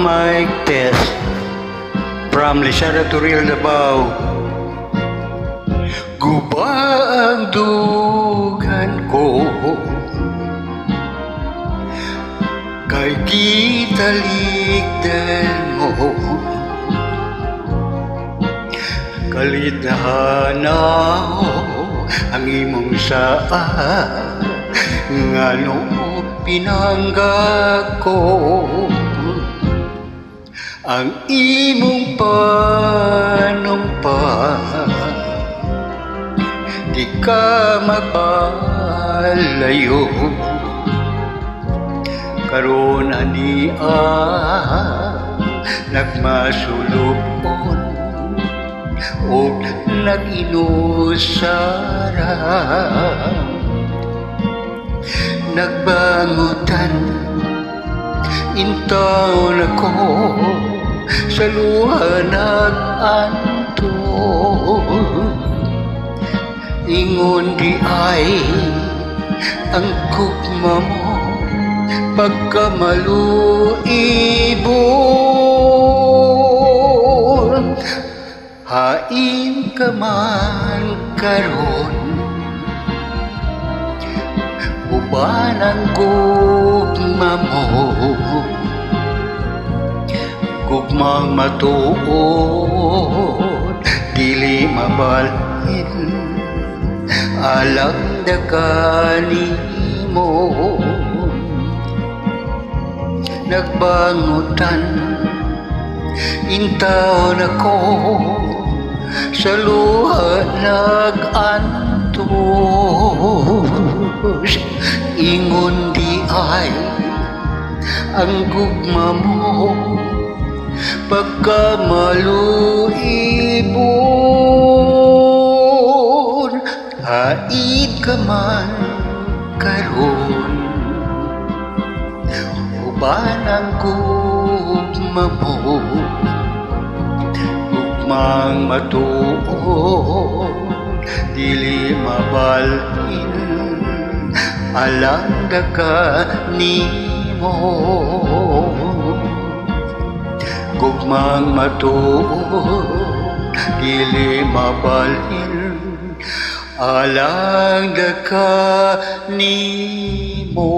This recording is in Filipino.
mic test from Lisara Turil Davao. Guba ang dugan ko, kay kitalikdan mo. Kalidhana ang imong saa, ngano pinanggap ko. Ang imong panumpa, di ka magpalayo. Karon ania nagmasulupon o nag-inusara, nagbangutan intaw na ko, sa luha nag-anto. Ingon di ay ang kukma mo, pagkamaluibon. Hain ka man karon, uban ang gugma mo, gugmang matuod, dili mabalhin, alam dakani mo. Nagbangutan intaw na ko, sa luha nag-antos. Ingon di ay ang gugma mo, pagkamaluibon. Haid ka man karon, uban ang gugma mo, gugmang matuod, dili mabalhin, alang daka nimo. Gugmang matuod, dili mabalhin, alang daka nimo.